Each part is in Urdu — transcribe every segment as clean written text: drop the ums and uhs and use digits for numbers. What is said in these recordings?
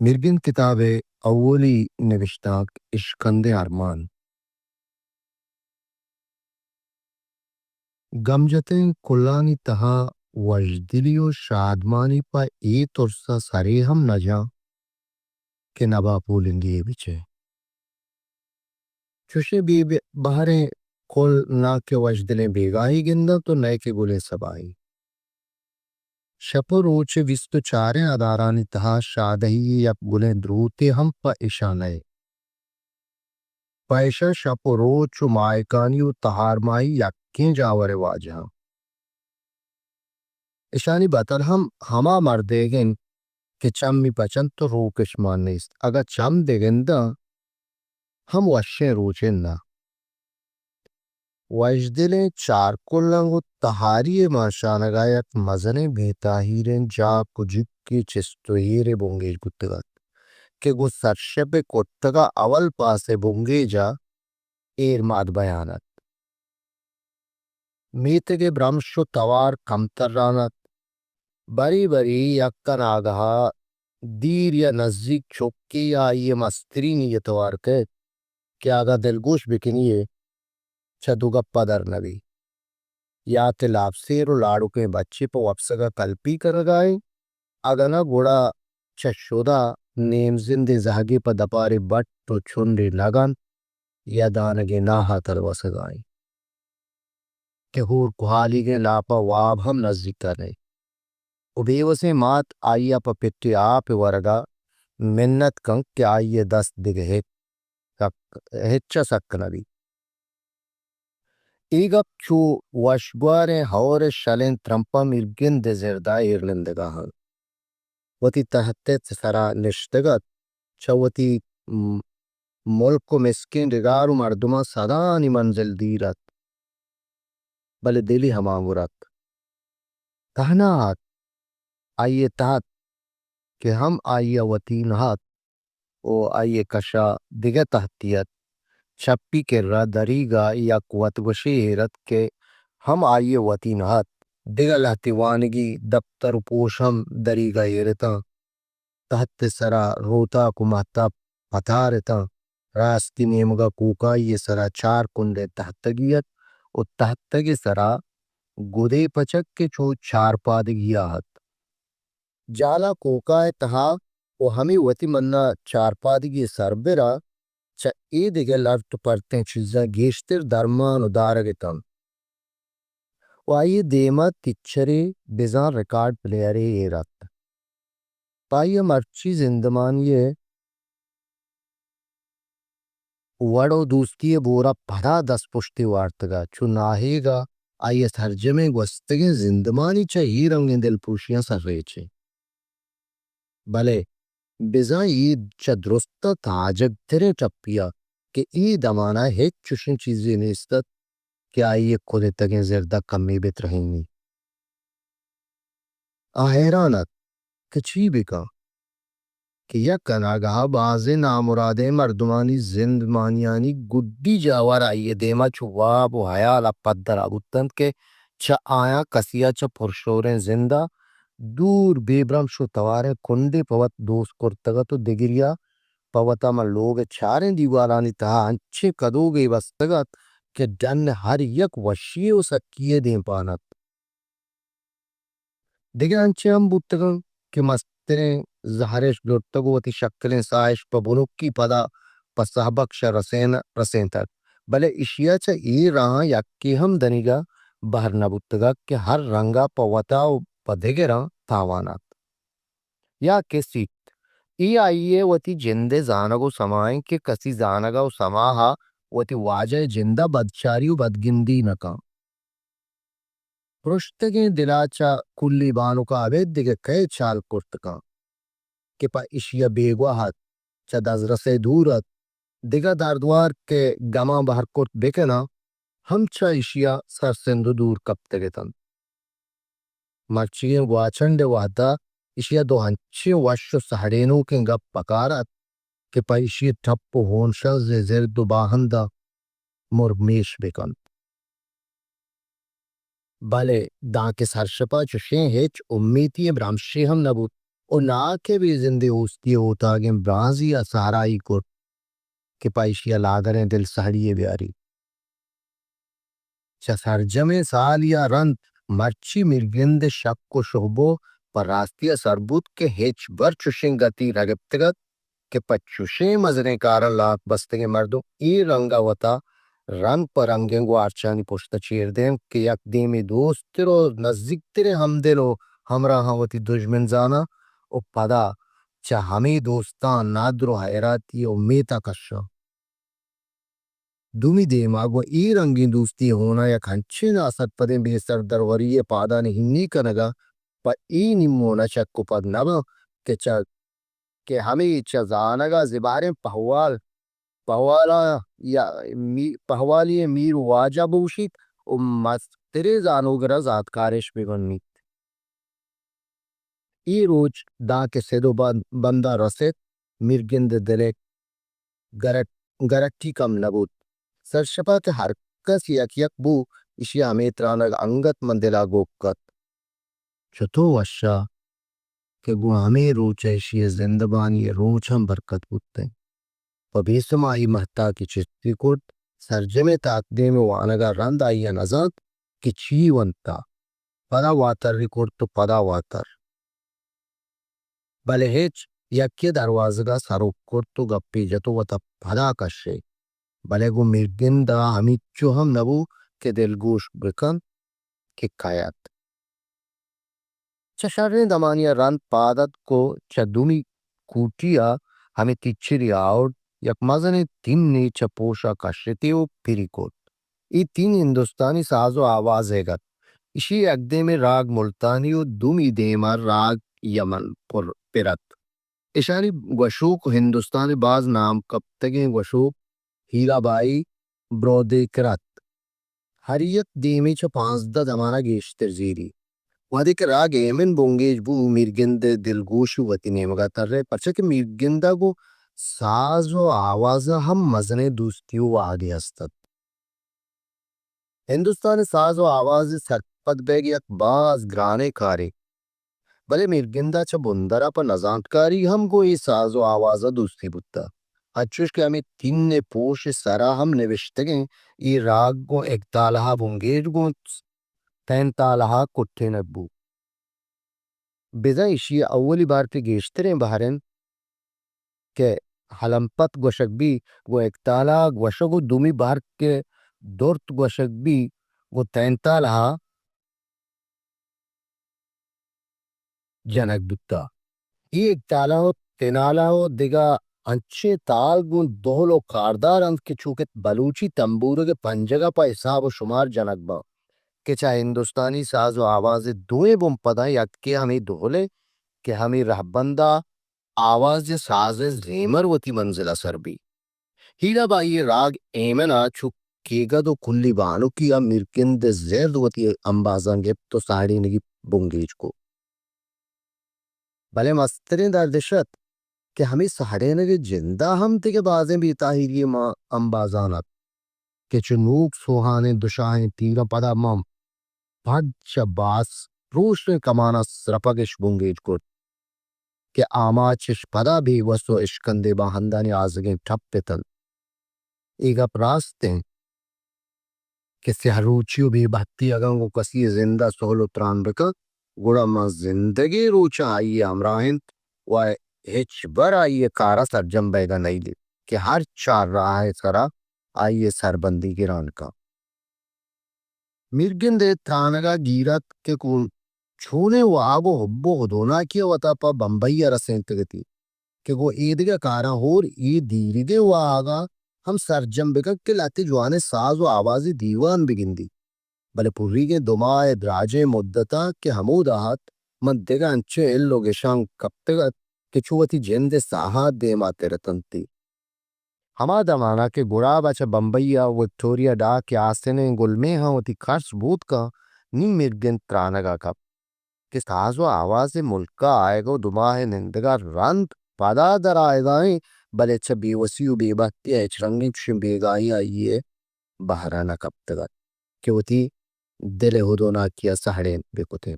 مرگن کتاب اولی نوشتاک اشکند ارمان گمجتیں کلانی تہا وجدلی و شادمانی پا ای ترسا سری ہم نجا کہ نبا پولندی بچے چوشے بی بہریں کل نا کے وجدلیں بیگاہی گندہ تو نئے کے گلے سبائی شپر روچے وستو چاریں ادارانی تہا شادہی یا گلیں دروتے ہم پا اشانے پیشہ شپ روچ و مائکانی و تہارمائی یکیں جاور واجہاں اشانی بطر ہما مردیگن کہ چمی پچن تو روکش مانیست اگر چم دیگن دا ہم وشیں روچن نا وجدلیں چار کلنگ و تہاری ماشانگایت مزنے بیتاہیریں جاک و جکی چستوہیر بونگیج گتگت کہ گو سرشپ کتگا اول پاسے بونگیجا ایر ماد بیانت میتگے برمشو توار کمتر رانت بری بری یکن آگہا دیر یا نزدیک چوکی یا یہ مستری نیتوار کے کہ آگا دلگوش بکنیے چھ دو گپا در نبی یا تلاب سیر و لاڑو کے بچے پا وپسگا کلپی کرگائیں اگنا گوڑا چھ شدہ نیم زندے زہگی پا دپاری بٹ تو چھنڈی لگن یا دانگے ناہا تر وسگائیں کہ ہور کوحالی کے لاپا واب ہم نزدیک کرنے و بیوسے مات آئیا پا پٹی آپ ورگا منت کنگ کہ آئیے دست دگے ہچا سک نبی ایگب چو وشگواریں ہور شلیں ترمپا مرگن دے زردہ ایرلندگا ہن وطی تحت سرا نشتگت چوتی ملک و مسکین رگار و مردمہ صدانی منزل دیرت بلے دلی ہمانگورت تہنا آت آئیے تحت کہ ہم آئیے وطی نہات او آئیے کشا دگہ تحتیت چھپی کے را دریگا یا قوت وشیرت کے ہم آئیے وطی نہات دگہ لہتیوانگی دفتر پوشم دریگا ایرتا تحت سرا روتا کو محتاب پتارتا راستی نیمگا کوکائی سرا چار کنڈے تحتگیت و تحتگی سرا گدے پچک کے چو چار پادگی آہت جالا کوکائے تہا و ہمیں وطی مننا چار پادگی سر برا چا ای دیگے لرٹ پرتیں چیزا گیشتر درمان و دارگتاں و آئیے دیما تچھرے بیزان ریکارڈ پلیئرے ایرات پائیے مرچی زندمانیے وڑو دوستی بورا پڑا دس پشتی وارتگا چو ناہے گا آئیے ترجمے گوستگے زندمانی چا ہی رنگیں دل پوشیاں سر ریچے بلے بیزان ای چا درستا تاجگ ترے ٹپیا کہ ای دمانا ہے چوشن چیزیں نیستت کہ آئیے کھودے تگیں زردہ کمی بیت رہیں حیرانت کہ چی بکا کہ یک ناگہا بازے نامرادے مردمانی زندمانیانی گڈی جاور آئیے دیما چو واب و حیالا پدر آگتند کہ چا آیا کسیا چا پرشوریں زندہ دور بیبرم شو توارے کنڈے پوت دوست کرتگا تو دگریا پوتا من لوگ چاریں دیوارانی تہا انچے کدوگے بستگت کہ ڈن ہر یک وشی و سکیے دیں پانت دیگه انچه هم بودتگن که مسترین زهرش گرتگو و تی شکلین سایش پا بنوکی پدا پا صحبکش رسین تر بلے اشیا چا ای رہا یکی ہم دنیگا بہر نبودتگا کہ ہر رنگا پا وطا و پا دیگه رہا تاوانات یا کسی ای آئیے و تی جندے زانگو سمائیں کہ کسی زانگا و سماہا و تی واجہ جندہ بدچاری و بدگندی نکا پرشتگیں دلاچا کلی بانو کا عبید دیگه کئی چال کرتکا کہ پا اشیا بیگواہت چا دزرس دورت دیگه دردوار کے گما بہر کرت بکنا ہم چا اشیا سر سندو دور کپتگتن مرچین گواچنڈ وحدا اشیا دو ہنچے وشو سہڑینو کے گپ پکارت کہ پا اشیا ٹھپ ہونشا زرد و باہندہ مرمیش بکن بلے دان کے سرشپا چوشیں ہیچ امیتی برامشی ہم نبود او نا کہ بھی زندے اوستی ہوتا کہ برازی سارائی کو کہ پائشیا لادریں دل سہڑیے بیاری چا سرجم سالیا رنت مرچی مرگند شک و شعبو پر راستیا سربوت کہ ہچ بر چشن گتی رگپتگت کہ پچوشے مزریں کارن لاک بستگے مردم ای رنگا وتا رنگ پر رنگیں گو آرچانی پشتا چیر دیں کہ یک دیمی دوست تیرو نزدیک تیرے ہم دلو ہمراہ وتی دشمن زانا او پدا چا ہمیں دوستان نادر و حیراتی و میتا کشا دومی دیما گو ای رنگی دوستی ہونا یک ہنچے ناسد پدیں بے سر دروری پادا نے ہنی کنگا پا ای نمونا چک و پد نبا کہ چا کہ ہمیں چا زانگا زباریں پہوالا یا پہوالی میر واجہ بوشید و مسترے زانوگرا ذات کارش بگنی ای روچ دا کہ سدو بندہ رسید مرگند دلے گرٹی کم نبود سرشپا کہ ہر کس یک یک بو اشیا ہمیں ترانگ انگت من دلا گوکت چتو وشا کہ گو ہمیں روچ اشیا زندبانی روچ ہم برکت بودتے و بیسمائی محتا کی چستی کٹ سرجم تاکدیم وانگا رند آئی نزد کہ چی ونتا پدا واتر ریکورد تو پدا واتر بلے ہچ یکی دروازگا سروک کر تو گپی جتو وطا پدا کشے بلے گو مرگندہ ہمیچو ہم نبو کہ دلگوش بکن کہ کایت چشاریں دمانیہ رند پادت کو چدومی کوٹیا ہمیں تیچری آؤٹ یک مزن تین نیچہ پوشا کشتے و پیری کوٹ ای تین ہندوستانی ساز و آواز ہے گت اسی اگدے میں راگ ملتانی و دومی دیما راگ یمن پر پیرت اشاری گوشوک ہندوستانی باز نام کبتگیں گوشوک ہیرا بائی برودے کرت ہر یک دیمی چا 15 زمانہ گیشتر زیری وادی کہ راگ ایمن بونگیج بو مرگند دلگوش وطی نیمگا تر رہے پرچہ کہ مرگندہ کو ساز و آواز ہم مزنے دوستی و آگے ہستت ہندوستان ساز و آواز سرپد بیگ یک باز گرانے کارے بلے مرگندہ چا بندرہ پا نزانت کاری ہم کو ای ساز و آواز دوستی بودتا اچھوش کہ ہمیں تین پوش سرا ہم نوشتگیں ای راگ کو ایک تالہا بونگیج کو تین تالہا کٹھے نبو بزا اشی اولی بار پہ گیشتریں بہرن کہ حلمپت گوشک بھی وہ ایک تالہ گوشک دومی بار کے دورت گوشک بھی وہ تین تالہا جنک بتا یہ ایک تالہ ہو تینالہ ہو دیگا انچے تال گون دہلو کاردار انت کے چوکت بلوچی تنبورو کے پنجگہ پا حساب و شمار جنک با کہ چاہے ہندوستانی ساز و آواز دوئے بم پدا یک کے ہمیں دہلے کہ ہمیں رہبندہ آواز ساز زیمر وتی منزلہ سر بھی ہیرا بائی راگ ایمنا چھو کیگا دو کلی بانو کیا مرکند زید وتی انبازان گپ تو ساڑی نگی بونگیج کو بلے مسترین در دشت کہ ہمیں ساڑی نگی جندہ ہم تے کے بازیں بھی تاہیری ماں انبازانت کہ چنوک سوہانے دشاہیں تیرا پدا مم پھڑ شباس روشن کمانا سرپگش بونگیج کو کہ آما چش پدا بھی وسو اشکندے باہندانی آزگیں ٹھپ تن ایگا پراستیں کہ سہروچیو بھی بہتی اگن کو کسی زندہ سہولو تران بکا گوڑا ما زندگی روچا آئیے امراہن و ہچ بر آئیے کارا سرجم بیگا نہیں لی کہ ہر چار راہ سرا آئیے سربندی گران کا مرگن دے ترانگا گیرت کے کون چھونے و آگو حبو ہدونا کیا وطا پا بمبئی رسیں تگتی کہ وہ ایدگا کارا ہور ای دیری دے و آگا ہم سرجم بکا کہ لاتی جوانے ساز و آوازی دیوان بگندی بلے پوری کے دمائے دراجے مدتا کہ ہمود آہت من دیگا انچے اللو گشان کبتگت کہ چوتی جند ساہات دیما تیرتنتی ہما دمانا کہ گڑا بچا بمبئی وکٹوریا ڈا کے آسنے گلمے ہاں وتی خرچ بود کا نی مرگن ترانگا کب کہ ساز و آواز ملکہ آئے گو دماغ نندگا رند پدا در آئے گائیں بلے چا بے وسیو بے بہتی ہے چرنگیں چشم بے گائی آئیے بہرانا کب تگت کہ وتی دل ہدونا کیا سہڑیں بے کتے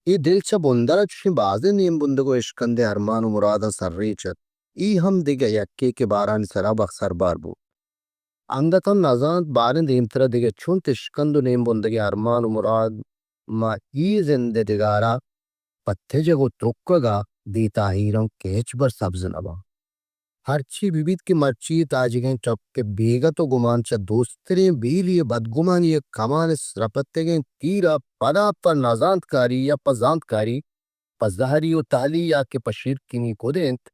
ای دل چا بندر چشی بازی نیم بندگو اشکند ارمان و مراد سر ریچت ای هم دیگه یکی که باران سرا بخسر بار بود انگتان نزاند بارن دیمتر دیگه چون تشکند و نیم بندگی ارمان و مراد ما ای زنده دیگارا پتھے جگو ترکگا دیتا ہیرم کیچ بر سبز نبا ہرچی بیبیت کی مرچی تاجگیں چپ کے بیگا تو گمان چا دوستریں بیلی بدگمانی کمان رپتگیں تیرا پدا پر نازاند کاری یا پزاند کاری پزدہری و تالی یا کے پشیر کنی کو دینت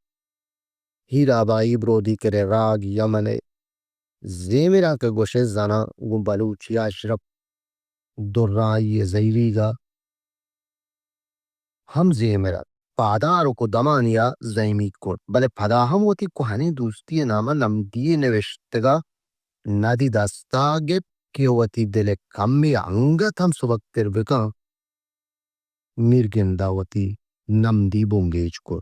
ہیرا بائی برودی کرے راگ یمن زیمرا کے گوشے زنا گو بلوچی اشرف درائی زیری گا ہم زیمرا پادارو کو دمانیا زیمی کن بلے پدا ہم ہوتی کوہنی دوستی نامہ نمدی نوشتگا ندی دستا گپ کہ ہوتی دل کمی انگت ہم سبک تر بکا مرگندہ ہوتی نمدی بونگیج کن